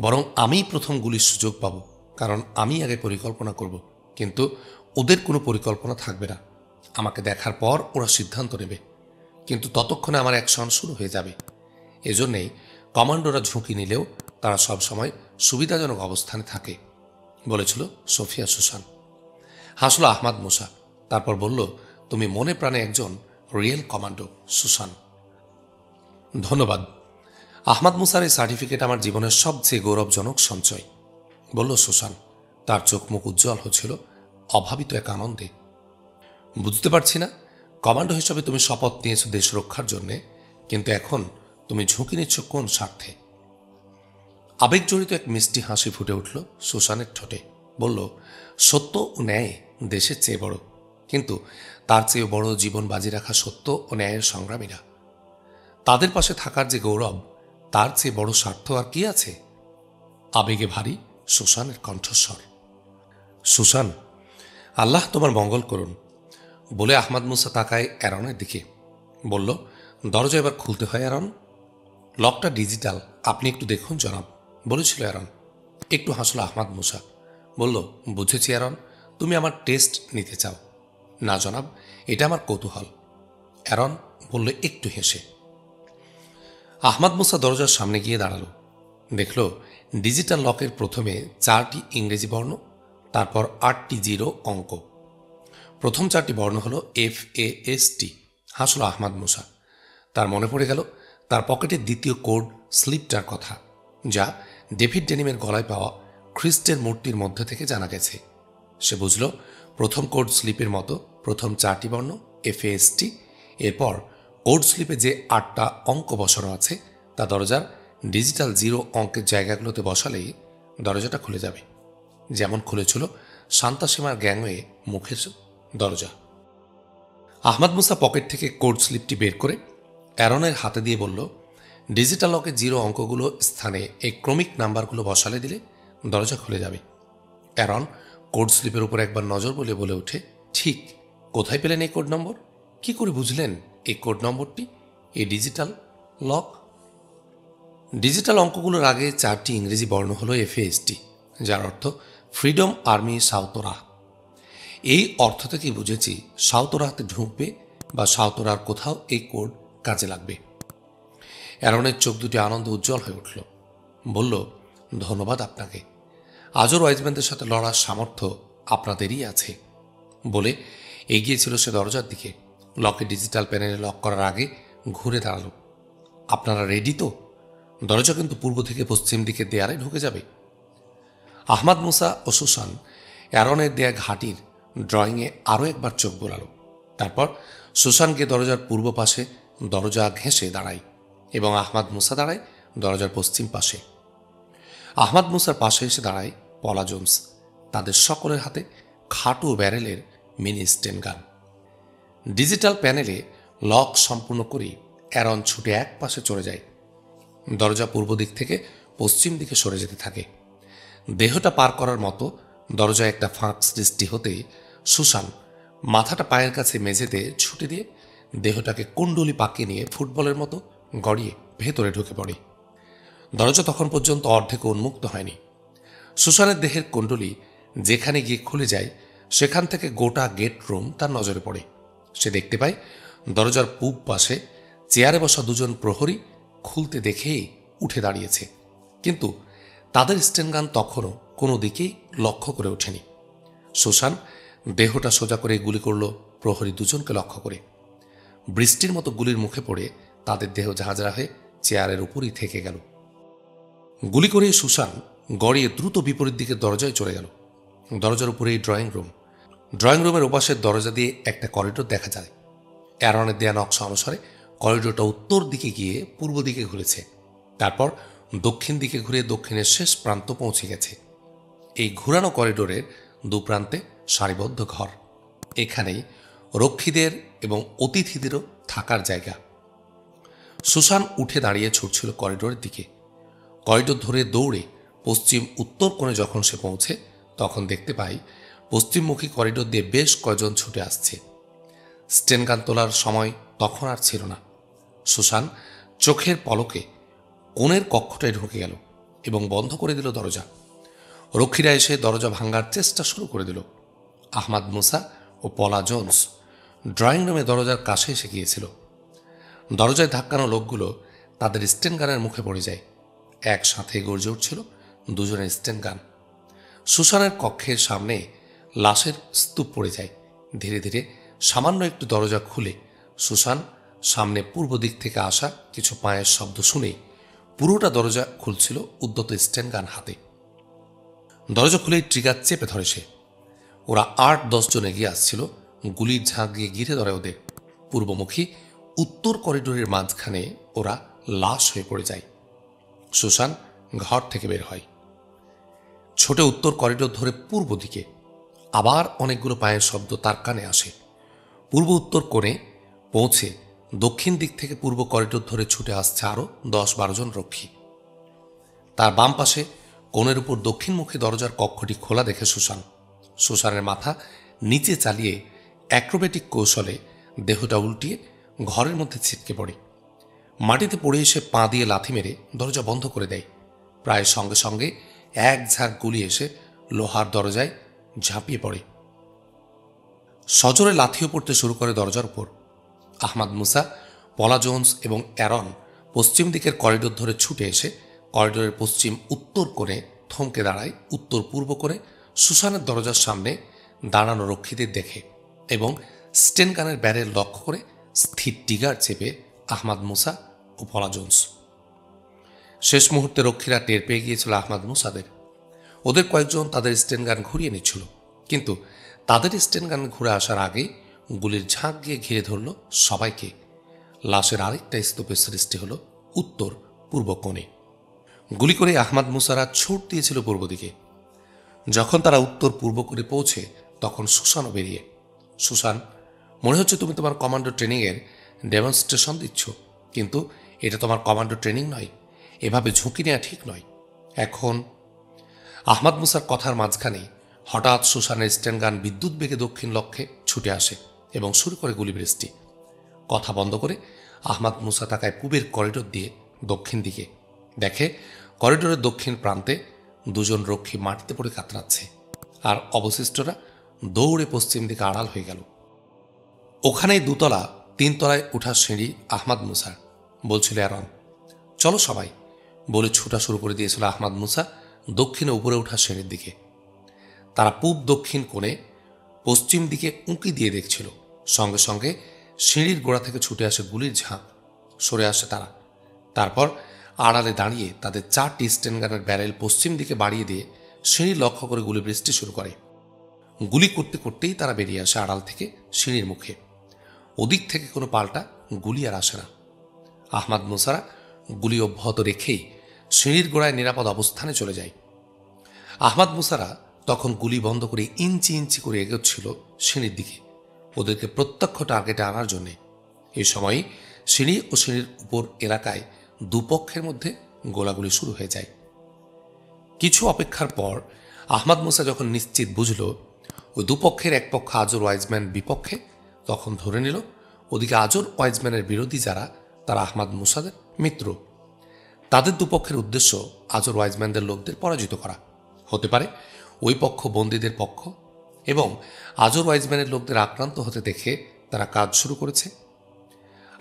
বরং আমিই প্রথম গুলির সুযোগ পাব, কারণ আমি আগে পরিকল্পনা করব, কিন্তু ওদের কোনো পরিকল্পনা থাকবে না। আমাকে দেখার পর ওরা সিদ্ধান্ত নেবে, কিন্তু ততক্ষণে আমার অ্যাকশন শুরু হয়ে যাবে। এজন্যেই কমান্ডোরা ঝুঁকি নিলেও তারা সবসময় সুবিধাজনক অবস্থানে থাকে, বলেছিল সোফিয়া সুসান। হাসল আহমদ মুসা, তারপর বলল, তুমি মনে প্রাণে একজন রিয়েল কমান্ডো সুসান। ধন্যবাদ। আহমদ মুসার এই সার্টিফিকেট আমার জীবনের সবচেয়ে গৌরবজনক সঞ্চয়, বলল সুসান। তার চোখ মুখ উজ্জ্বল হচ্ছিল অভাবিত এক আনন্দে। বুঝতে পারছি না, কমান্ডো হিসেবে তুমি শপথ নিয়েছ দেশ রক্ষার জন্যে, কিন্তু এখন তুমি ঝুঁকি নিচ্ছ কোন স্বার্থে? আবেগজড়িত এক মিষ্টি হাসি ফুটে উঠল সুসানের ঠোঁটে। বলল, সত্য ও ন্যায় দেশের চেয়ে বড়, কিন্তু তার চেয়ে বড় জীবন বাজি রাখা সত্য ও ন্যায়ের সংগ্রামীরা। তাদের পাশে থাকার যে গৌরব, তার চেয়ে বড় স্বার্থ আর কি আছে? আবেগে ভারী সুসানের কণ্ঠস্বর। সুসান, আল্লাহ তোমার মঙ্গল করুন, বলে আহমদ মুসা তাকায় অ্যারনের দিকে। বলল, দরজা এবার খুলতে হয় অ্যারন। লকটা ডিজিটাল, আপনি একটু দেখুন জনাব, বলেছিল অ্যারন। একটু হাসল আহমদ মুসা, বলল, বুঝেছি অ্যারন, তুমি আমার টেস্ট নিতে চাও। না জনাব, এটা আমার কৌতূহল, অ্যারন বলল একটু হেসে। আহমদ মুসা দরজার সামনে গিয়ে দাঁড়ালো। দেখল ডিজিটাল লকের প্রথমে 4টি ইংরেজি বর্ণ, তারপর 8টি জিরো অঙ্ক। প্রথম 4টি বর্ণ হল FAST। হাসল আহমদ মুসা। তার মনে পড়ে গেল তার পকেটের দ্বিতীয় কোড স্লিপটার কথা, যা ডেভিড ডেনিমের গলায় পাওয়া খ্রিস্টের মূর্তির মধ্যে থেকে জানা গেছে। সে বুঝল প্রথম কোড স্লিপের মতো প্রথম 4টি বর্ণ FAST, এরপর কোড স্লিপে যে 8টা অঙ্ক বসানো আছে তা দরজার ডিজিটাল জিরো অঙ্কের জায়গাগুলোতে বসালেই দরজাটা খুলে যাবে, যেমন খুলেছিল শান্তাসীমার গ্যাংওয়ে মুখের দরজা। আহমদ মুসা পকেট থেকে কোড স্লিপটি বের করে অ্যারনের হাতে দিয়ে বলল, ডিজিটাল লকের জিরো অঙ্কগুলো স্থানে এই ক্রমিক নাম্বারগুলো বসালে দিলে দরজা খুলে যাবে। অ্যারন কোড স্লিপের উপর একবার নজর বলে ওঠে, ঠিক, কোথায় পেলেন এই কোড নম্বর? কি করে বুঝলেন এই কোড নম্বরটি? এই ডিজিটাল লক। ডিজিটাল অঙ্কগুলোর আগে 4টি ইংরেজি বর্ণ হল FAST, যার অর্থ ফ্রিডম আর্মি সাউতরা। এই অর্থ থেকেই বুঝেছি সাউতরাতে ঢুকবে বা সাউতরার কোথাও এই কোড কাজে লাগবে। অ্যারনের চোখ দুটি আনন্দ উজ্জ্বল হয়ে উঠল। বলল, ধন্যবাদ আপনাকে। আজও ওয়াইজম্যানদের সাথে লড়ার সামর্থ্য আপনাদেরই আছে। বলে এগিয়েছিল সে দরজার দিকে। লকে ডিজিটাল প্যানেলে লক করার আগে ঘুরে দাঁড়াল। আপনারা রেডি তো? দরজা কিন্তু পূর্ব থেকে পশ্চিম দিকে দেয়ালে ঢুকে যাবে। আহমাদ মুসা ও সুসান অ্যারনের দেয়া ঘাটির ড্রয়িংয়ে আরও একবার চোখ বোলাল। তারপর সুসান গিয়ে দরজার পূর্ব পাশে দরজা ঘেঁষে দাঁড়ায় এবং আহমাদ মুসা দাঁড়ায় দরজার পশ্চিম পাশে। আহমাদ মুসার পাশে এসে দাঁড়ায় পলা জোন্স। তাদের সকলের হাতে খাটো ব্যারেলের মিনি স্টেন গান। ডিজিটাল প্যানেলে লক সম্পূর্ণ করেই অ্যারন ছুটে এক পাশে চলে যায়। দরজা পূর্ব দিক থেকে পশ্চিম দিকে সরে যেতে থাকে। দেহটা পার করার মতো দরজায় একটা ফাঁক সৃষ্টি হতেই সুসান মাথাটা পায়ের কাছে মেঝেতে ছুটে দিয়ে দেহটাকে কুণ্ডলি পাকিয়ে নিয়ে ফুটবলের মতো গড়িয়ে ভেতরে ঢুকে পড়ে। দরজা তখন পর্যন্ত অর্ধেক উন্মুক্ত হয়নি। সুসানের দেহের কুণ্ডলি যেখানে গিয়ে খুলে যায় সেখান থেকে গোটা গেট রুম তার নজরে পড়ে। সে দেখতে পায় দরজার পূব পাশে চেয়ারে বসা দুজন প্রহরী খুলতে দেখেই উঠে দাঁড়িয়েছে, কিন্তু তাদের স্টেনগান তখনও কোনো দিকেই লক্ষ্য করে ওঠেনি। সুসান দেহটা সোজা করে গুলি করল প্রহরী দুজনকে লক্ষ্য করে। বৃষ্টির মতো গুলির মুখে পড়ে তাদের দেহ ঝাঁঝরা হয়ে চেয়ারের উপরই থেকে গেল। গুলি করে সুসান গড়িয়ে দ্রুত বিপরীত দিকে দরজায় চলে গেল। দরজার উপরেই ড্রয়িং রুম। ড্রয়িং রুমের ওপাশের দরজা দিয়ে একটা করিডোর দেখা যায়। অ্যারনের দেয়া নকশা অনুসারে করিডোরটা উত্তর দিকে গিয়ে পূর্ব দিকে ঘুরেছে, তারপর দক্ষিণ দিকে ঘুরে দক্ষিণের শেষ প্রান্ত পৌঁছে গেছে। এই ঘুরানো করিডোরের দুপ্রান্তে সারিবদ্ধ ঘর। এখানেই রক্ষীদের এবং অতিথিদেরও থাকার জায়গা। সুসান উঠে দাঁড়িয়ে ছুটছিল করিডোরের দিকে। করিডোর ধরে দৌড়ে পশ্চিম উত্তর কোণে যখন সে পৌঁছে তখন দেখতে পাই পশ্চিমমুখী করিডোর দিয়ে বেশ কয়জন ছুটে আসছে। স্টেনগান তোলার সময় তখন আর ছিল না। সুসান চোখের পলকে কোণের কক্ষটায় ঢুকে গেল এবং বন্ধ করে দিল দরজা। রক্ষীরা এসে দরজা ভাঙার চেষ্টা শুরু করে দিল। আহমাদ মুসা ও পলা জোন্স ড্রয়িং রুমে দরজার কাছে এসে গিয়েছিল। দরজায় ধাক্কানো লোকগুলো তাদের স্টেনগানের মুখে পড়ে যায়। একসাথে গর্জে উঠছিল দুজনের স্টেনগান। সুসানের কক্ষের সামনে লাশের স্তূপ পড়ে যায়। ধীরে ধীরে সামান্য একটু দরজা খুলে সুসান সামনে পূর্ব দিক থেকে আসা কিছু পায়ের শব্দ শুনেই পুরোটা দরজা খুলছিল উদ্যত স্টেনগান হাতে। দরজা খুলেই ট্রিগার চেপে ধরে সে। ওরা ৮-১০ জন এগিয়ে আসছিল। গুলির ঝাঁক দিয়ে ঘিরে ধরে ওদের। পূর্বমুখী উত্তর করিডোরের মাঝখানে ওরা লাশ হয়ে পড়ে যায়। সুসান ঘর থেকে বের হয়, ছোটে উত্তর করিডোর ধরে পূর্ব দিকে। আবার অনেকগুলো পায়ের শব্দ তার কানে আসে। পূর্ব উত্তর কোণে পৌঁছে দক্ষিণ দিক থেকে পূর্ব করিডোর ধরে ছুটে আসছে আরও ১০-১২ জন রক্ষী। তার বাম পাশে কোণের উপর দক্ষিণমুখী দরজার কক্ষটি খোলা দেখে সুসানের মাথা নিচে চালিয়ে অ্যাক্রোবেটিক কৌশলে দেহটা উল্টিয়ে ঘরের মধ্যে ছিটকে পড়ে। মাটিতে পড়ে এসে পা দিয়ে লাথি মেরে দরজা বন্ধ করে দেয়। প্রায় সঙ্গে সঙ্গে এক ঝাঁক গুলি এসে লোহার দরজায় ঝাঁপিয়ে পড়ে। সজোরে লাথিও পড়তে শুরু করে দরজার উপর। আহমাদ মুসা, পলা জোন্স এবং অ্যারন পশ্চিম দিকের করিডোর ধরে ছুটে এসে করিডোরের পশ্চিম উত্তর কোণে থমকে দাঁড়ায় উত্তর পূর্ব করে সুসানের দরজার সামনে দাঁড়ানো রক্ষীদের দেখে এবং স্টেনগানের ব্যারেল লক্ষ্য করে স্থির টিগার চেপে আহমাদ মুসা ও পলা জোন্স। শেষ মুহূর্তে রক্ষীরা টের পেয়ে গিয়েছিল আহমাদ মুসাদের। ওদের কয়েকজন তাদের স্টেনগান ঘুরিয়ে নিচ্ছিল, কিন্তু তাদের স্টেনগান ঘুরে আসার আগে গুলির ঝাঁক গিয়ে ঘিরে ধরল সবাইকে। লাশের আরেকটা স্তূপের সৃষ্টি হল উত্তর পূর্ব কোণে। গুলি করে আহমাদ মুসারা ছুট দিয়েছিল পূর্ব দিকে। যখন তারা উত্তর পূর্ব করে পৌঁছে তখন সুসানও বেরিয়ে। সুসান, মনে হচ্ছে তুমি তোমার কমান্ডো ট্রেনিংয়ের ডেমনস্ট্রেশন দিচ্ছ, কিন্তু এটা তোমার কমান্ডো ট্রেনিং নয়। এভাবে ঝুঁকি নেওয়া ঠিক নয়। এখন আহমাদ মুসার কথার মাঝখানে হঠাৎ সুসানের স্টেনগান বিদ্যুৎ বেগে দক্ষিণ লক্ষ্যে ছুটে আসে এবং শুরু করে গুলিবৃষ্টি। কথা বন্ধ করে আহমাদ মুসা তাকায় পূবের করিডোর দিয়ে দক্ষিণ দিকে। দেখে করিডোরের দক্ষিণ প্রান্তে দুজন রক্ষী মাটিতে পড়ে কাতরাচ্ছে, আর অবশিষ্টরা দৌড়ে পশ্চিম দিকে আড়াল হয়ে গেল। ওখানেই 2 তলা 3 তলায় উঠার সিঁড়ি আহমাদ মুসার। বলছিল অ্যারন, চলো সবাই, বলে ছুটা শুরু করে দিয়েছিল আহমাদ মুসা দক্ষিণে উপরে ওঠার সিঁড়ির দিকে। তারা পূব দক্ষিণ কোণে পশ্চিম দিকে উঁকি দিয়ে দেখছিল। সঙ্গে সঙ্গে সিঁড়ির গোড়া থেকে ছুটে আসে গুলির ঝাঁক। সরে আসে তারা। তারপর আড়ালে দাঁড়িয়ে তাদের 4টি স্টেনগানের ব্যারেল পশ্চিম দিকে বাড়িয়ে দিয়ে সিঁড়ি লক্ষ্য করে গুলি বৃষ্টি শুরু করে। গুলি করতে করতেই তারা বেরিয়ে আসে আড়াল থেকে সিঁড়ির মুখে। ওদিক থেকে কোনো পাল্টা গুলি আর আসে না। আহমাদ মুসারা গুলি অব্যাহত রেখেই সিঁড়ির গোড়ায় নিরাপদ অবস্থানে চলে যায়। আহমাদ মুসারা তখন গুলি বন্ধ করে ইঞ্চি ইঞ্চি করে এগোচ্ছিল সিঁড়ির দিকে, ওদেরকে প্রত্যক্ষ টার্গেটে আনার জন্যে। এই সময় সিঁড়ি ও সিঁড়ির উপর এলাকায় দুপক্ষের মধ্যে গোলাগুলি শুরু হয়ে যায়। কিছু অপেক্ষার পর আহমাদ মুসা যখন নিশ্চিত বুঝল ওই দুপক্ষের এক পক্ষ আজর ওয়াইজম্যান বিপক্ষে, তখন ধরে নিল ওদিকে আজর ওয়াইজম্যানের বিরোধী যারা, তারা আহমাদ মুসাদের মিত্র। তাদের দুপক্ষের উদ্দেশ্য আজর ওয়াইজম্যানদের লোকদের পরাজিত করা। হতে পারে ওই পক্ষ বন্দীদের পক্ষ, এবং আজর ওয়াইজম্যানের লোকদের আক্রান্ত হতে দেখে তারা কাজ শুরু করেছে।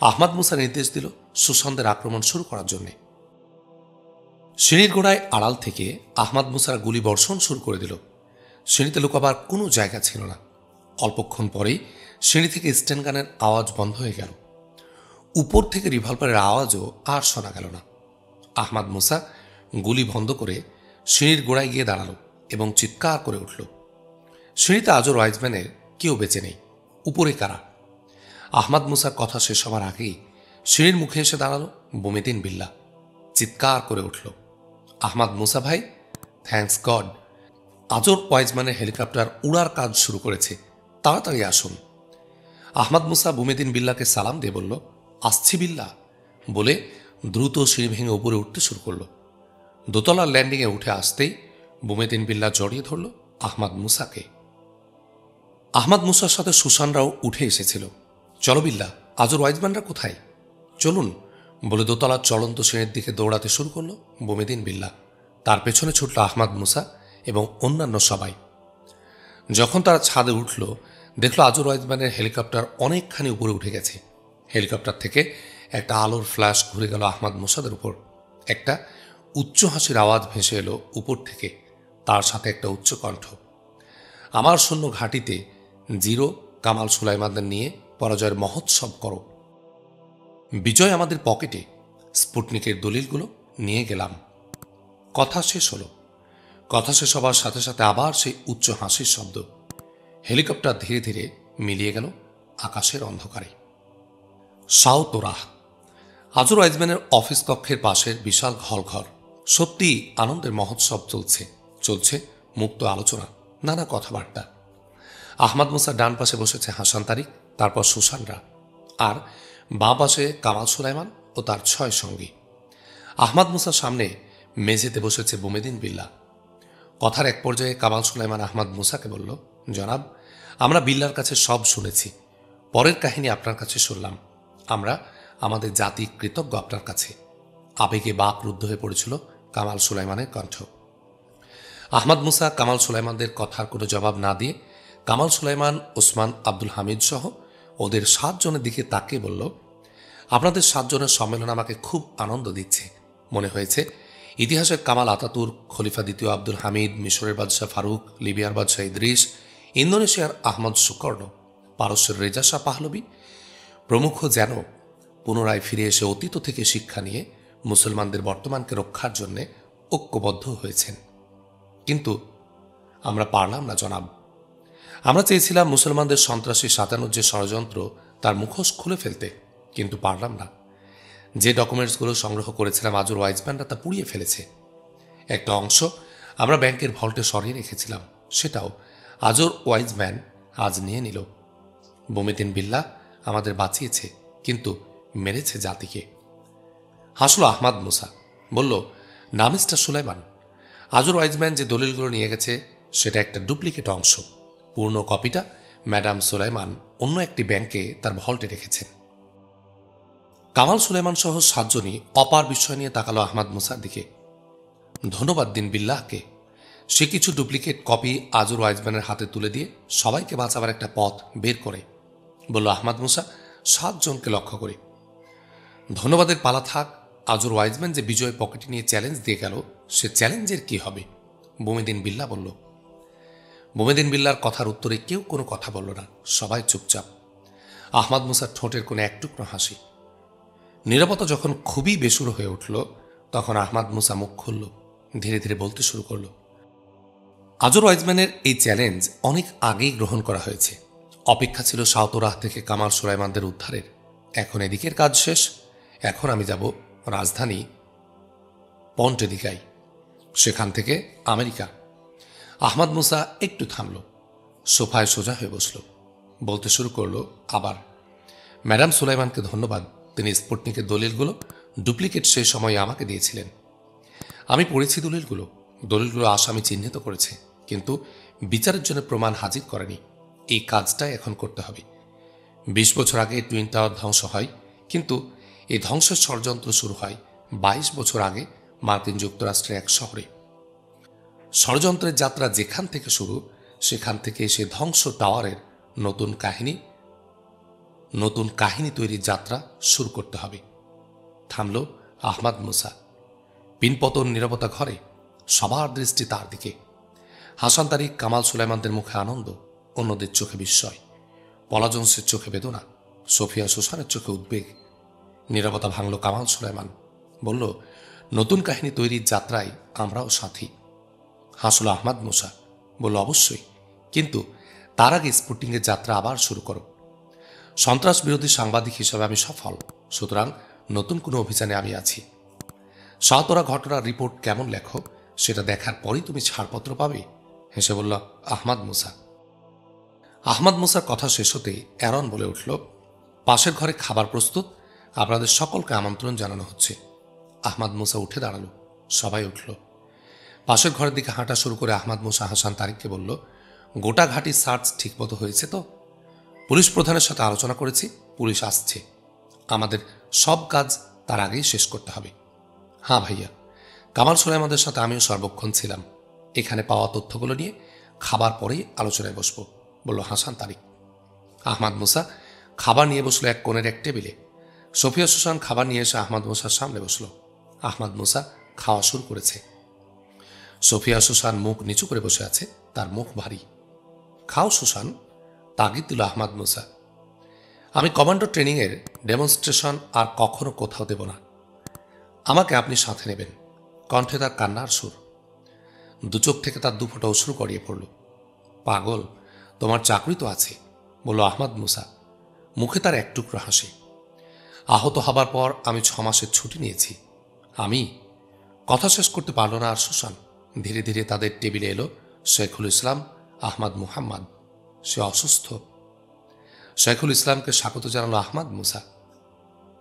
আহমাদ মুসা নির্দেশ দিল সুসন্দের আক্রমণ শুরু করার জন্য। সিঁড়ির গোড়ায় আড়াল থেকে আহমাদ মুসারা গুলি বর্ষণ শুরু করে দিল। সিঁড়িতে লুকাবার কোনো জায়গা ছিল না। অল্পক্ষণ পরেই সিঁড়ি থেকে স্টেনগানের আওয়াজ বন্ধ হয়ে গেল। উপর থেকে রিভলভারের আওয়াজও আর শোনা গেল না। আহমাদ মুসা গুলি বন্ধ করে সিঁড়ির গোড়ায় গিয়ে দাঁড়ালো এবং চিৎকার করে উঠল, সিঁড়িতে আজর ওয়াইজম্যানের কেউ বেঁচে নেই, উপরে কারা? আহমাদ মুসার কথা শেষ হবার আগেই সিঁড়ির মুখে এসে দাঁড়ালো বুমেদিন বিল্লা। চিৎকার করে উঠল, আহমাদ মুসা ভাই, থ্যাঙ্কস গড, আজর ওয়াইজম্যানের হেলিকপ্টার উড়ার কাজ শুরু করেছে, তাড়াতাড়ি আসুন। আহমাদ মুসা বুমেদিন বিল্লাকে সালাম দিয়ে বলল, আসছি বিল্লা, বলে দ্রুত সিঁড়ি ভেঙে উপরে উঠতে শুরু করল। 2তলার ল্যান্ডিংয়ে উঠে আসতেই বুমেদিন বিল্লা জড়িয়ে ধরল আহমাদ মুসাকে। আহমাদ মুসার সাথে সুসানরাও উঠে এসেছিল। চলো বিল্লা, আজর ওয়াইজম্যানরা কোথায়? চলুন, বলে 2তলার চলন্ত সিঁড়ির দিকে দৌড়াতে শুরু করল বুমেদিন বিল্লা। তার পেছনে ছুটল আহমাদ মুসা এবং অন্যান্য সবাই। যখন তারা ছাদে উঠল, দেখল আজর ওয়াইজম্যানের হেলিকপ্টার অনেকখানি উপরে উঠে গেছে। হেলিকপ্টার থেকে একটা আলোর ফ্ল্যাশ ঘুরে গেল আহমাদ মুসাদের উপর। একটা উচ্চ হাসির আওয়াজ ভেসে এলো উপর থেকে, তার সাথে একটা উচ্চ কণ্ঠ, আমার শূন্য ঘাঁটিতে জিরো কামাল সুলাইমানদের নিয়ে পরাজয়ের মহোৎসব করো। বিজয় আমাদের পকেটে, স্পুটনিকের দলিলগুলো নিয়ে গেলাম। কথা শেষ হলো। কথা শেষ হবার সাথে সাথে আবার সেই উচ্চ হাসির শব্দ। হেলিকপ্টার ধীরে ধীরে মিলিয়ে গেল আকাশের অন্ধকারে। সাউতোরাহ, আজর ওয়াইজম্যানের অফিস কক্ষের পাশের বিশাল হলঘর। সত্যি আনন্দের মহোৎসব চলছে মুক্ত আলোচনা, নানা কথাবার্তা। আহমাদ মুসার ডান পাশে বসেছে হাসান তারিক, তারপর সুসানরা, আর বাঁ পাশে কামাল সুলাইমান ও তার 6 সঙ্গী। আহমাদ মুসার সামনে মেঝেতে বসেছে বুমেদিন বিল্লা। কথার এক পর্যায়ে কামাল সুলাইমান আহমাদ মুসাকে বলল, জনাব, আমরা বিল্লার কাছে সব শুনেছি। পরের কাহিনী আপনার কাছে শুনলাম। আমরা আমাদের জাতি কৃতজ্ঞ আপনার কাছে। আবেগে বাক রুদ্ধ হয়ে পড়েছিল কামাল সুলাইমানের কণ্ঠ। আহমাদ মুসা কামাল সুলাইমানদের কথার কোনো জবাব না দিয়ে কামাল সুলাইমান, ওসমান, আব্দুল হামিদ সহ ওদের 7 জনের দিকে তাকিয়ে বলল, আপনাদের 7 জনের সম্মেলন আমাকে খুব আনন্দ দিচ্ছে। মনে হয়েছে ইতিহাসের কামাল আতাতুর্ক, খলিফা দ্বিতীয় আব্দুল হামিদ, মিশরের বাদশাহ ফারুক, লিবিয়ার বাদশাহ ইদ্রিস, ইন্দোনেশিয়ার আহমদ সুকর্ণ, পারস্যের রেজা শাহ পাহলবি প্রমুখ যেন পুনরায় ফিরে এসে অতীত থেকে শিক্ষা নিয়ে মুসলমানদের বর্তমানকে রক্ষার জন্য ঐক্যবদ্ধ হয়েছেন। কিন্তু আমরা পারলাম না জনাব। আমরা চেয়েছিলাম মুসলমানদের সন্ত্রাসী সাজানোর যে ষড়যন্ত্র, তার মুখোশ খুলে ফেলতে, কিন্তু পারলাম না। যে ডকুমেন্টসগুলো সংগ্রহ করেছিলাম আজর ওয়াইজম্যানরা তা পুড়িয়ে ফেলেছে। একটা অংশ আমরা ব্যাংকের ভল্টে সরিয়ে রেখেছিলাম, সেটাও আজর ওয়াইজম্যান আজ নিয়ে নিল। বুমেদিন বিল্লা আমাদের বাঁচিয়েছে, কিন্তু মেরেছে জাতিকে। হাসল আহমাদ মুসা, বলল, না মিস্টার সুলাইমান, আজর ওয়াইজম্যান যে দলিলগুলো নিয়ে গেছে সেটা একটা ডুপ্লিকেট অংশ। পূর্ণ কপিটা ম্যাডাম সুলাইমান অন্য একটি ব্যাংকে তার ভল্টে রেখেছেন। কামাল সুলাইমান সহ 7 জনই অপার বিস্ময় নিয়ে তাকালো আহমাদ মুসার দিকে। ধন্যবাদ দিন বিল্লাহকে। সে কিছু ডুপ্লিকেট কপি আজুর ওয়াইজম্যানের হাতে তুলে দিয়ে সবাইকে বাঁচাবার একটা পথ বের করে বলল আহমদ মুসা 7 জনকে লক্ষ্য করে। ধন্যবাদের পালা থাক। আজুর ওয়াইজম্যান যে বিজয় পকেটে নিয়ে চ্যালেঞ্জ দিয়ে গেল, সে চ্যালেঞ্জের কি হবে? বুমেদিন বিল্লাহ বলল। বুমেদিন বিল্লার কথার উত্তরে কেউ কোনো কথা বলল না, সবাই চুপচাপ। আহমদ মুসার ঠোঁটের কোনো এক টুকরো হাসি। নীরবতা যখন খুবই বেসুরো হয়ে উঠল, তখন আহমদ মুসা মুখ খুলল, ধীরে ধীরে বলতে শুরু করল। আজর ওয়াইজম্যানের এই চ্যালেঞ্জ অনেক আগেই গ্রহণ করা হয়েছে। অপেক্ষা ছিল সাউতরাহ থেকে কামাল সুলাইমানদের উদ্ধারের। এখন এদিকের কাজ শেষ। এখন আমি যাব রাজধানী পন্টেদিকাই, সেখান থেকে আমেরিকা। আহমদ মুসা একটু থামল, সোফায় সোজা হয়ে বসল, বলতে শুরু করল আবার। ম্যাডাম সুলাইমানকে ধন্যবাদ। তিনি স্পুটনিকের দলিলগুলো ডুপ্লিকেট সেই সময় আমাকে দিয়েছিলেন। আমি পড়েছি দলিলগুলো আসামি চিহ্নিত করেছে, কিন্তু বিচারের জন্য প্রমাণ হাজির করেনি। এই কাজটাই এখন করতে হবে। 20 বছর আগে টুইন টাওয়ার ধ্বংস হয়, কিন্তু এই ধ্বংসের ষড়যন্ত্র শুরু হয় 22 বছর আগে মার্কিন যুক্তরাষ্ট্রের এক শহরে। ষড়যন্ত্রের যাত্রা যেখান থেকে শুরু, সেখান থেকে সে ধ্বংস টাওয়ারের নতুন কাহিনী তৈরির যাত্রা শুরু করতে হবে। থামল আহমদ মুসা। পিনপতন নীরবতা ঘরে, সবার দৃষ্টি তার দিকে। হাসান তারিক, কামাল সুলাইমানদের মুখে আনন্দ, অন্যদের চোখে বিস্ময়। পলাজন্সের চোখে বেদনা, সোফিয়া সুসানের চোখে উদ্বেগ। নীরবতা ভাঙল কামাল সুলাইমান, বলল, নতুন কাহিনী তৈরির যাত্রায় আমরাও সাথী। হাসল আহমদ মুসা, বলল, অবশ্যই, কিন্তু তার আগে স্পুটনিকের যাত্রা আবার শুরু করো। সন্ত্রাস বিরোধী সাংবাদিক হিসাবে আমি সফল, সুতরাং নতুন কোনো অভিযানে আমি আছি। সাউতরা ঘটনার রিপোর্ট কেমন লেখো, সেটা দেখার পরই তুমি ছাড়পত্র পাবে, হেসে বলল আহমদ মুসা। আহমদ মুসার কথা শেষ হতে অ্যারন বলে উঠল, পাশের ঘরে খাবার প্রস্তুত, আপনাদের সকলকে আমন্ত্রণ জানানো হচ্ছে। আহমদ মুসা উঠে দাঁড়ালো, সবাই উঠল। পাশের ঘরের দিকে হাঁটা শুরু করে আহমদ মুসা হাসান তারিককে বলল, গোটা ঘাটির সার্চ ঠিকমতো হয়েছে তো? পুলিশ প্রধানের সাথে আলোচনা করেছি, পুলিশ আসছে। আমাদের সব কাজ তার আগেই শেষ করতে হবে। হ্যাঁ ভাইয়া, কামাল সুলাইমানদের সাথে আমিও সর্বক্ষণ ছিলাম। এখানে পাওয়া তথ্যগুলো নিয়ে খাবার পরেই আলোচনায় বসব, বলল হাসান তারিক। আহমদ মুসা খাবার নিয়ে বসলো এক কোণের এক টেবিলে। সোফিয়া সুসান খাবার নিয়ে এসে আহমদ মুসার সামনে বসল। আহমদ মুসা খাওয়া শুরু করেছে। সোফিয়া সুসান মুখ নিচু করে বসে আছে, তার মুখ ভারী। খাও সুসান, তাগিদ দিল আহমদ মুসা। আমি কমান্ডো ট্রেনিংয়ের ডেমনস্ট্রেশন আর কখনো কোথাও দেব না। আমাকে আপনি সাথে নেবেন। কণ্ঠে তার কান্নার সুর। দু চোখ থেকে তার দুফোঁটা অশ্রু গড়িয়ে পড়ল। পাগল, তোমার চাকরি তো আছে, বলল আহমদ মুসা। মুখে তার এক টুকরো হাসি। আহত হবার পর আমি 6 মাসের ছুটি নিয়েছি। আমি কথা শেষ করতে পারল না আর সুসান। ধীরে ধীরে তাদের টেবিলে এলো শেখুল ইসলাম আহমদ মুহাম্মদ। সে অসুস্থ। শেখুল ইসলামকে স্বাগত জানালো আহমদ মুসা।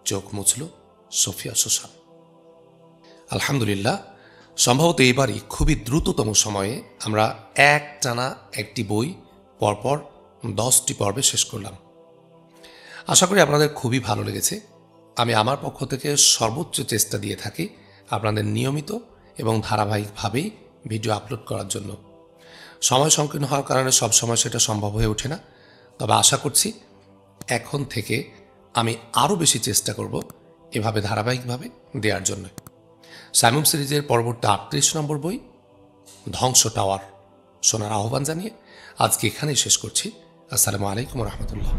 চোখ মুছল সোফিয়া সুসান। আলহামদুলিল্লাহ, সম্ভবত এবারই খুবই দ্রুততম সময়ে আমরা একটানা একটি বই পরপর 10টি পর্বে শেষ করলাম। আশা করি আপনাদের খুবই ভালো লেগেছে। আমি আমার পক্ষ থেকে সর্বোচ্চ চেষ্টা দিয়ে থাকি আপনাদের নিয়মিত এবং ধারাবাহিকভাবেই ভিডিও আপলোড করার জন্য। সময় সংকীর্ণ হওয়ার কারণে সবসময় সেটা সম্ভব হয়ে ওঠে না, তবে আশা করছি এখন থেকে আমি আরও বেশি চেষ্টা করব এভাবে ধারাবাহিকভাবে দেওয়ার জন্য। সাইমুম সিরিজের পরবর্তী 38 নম্বর বই ধ্বংস টাওয়ার শোনার আহ্বান জানিয়ে আজকে এখানেই শেষ করছি। আসসালামু আলাইকুম রহমতুল্লাহ।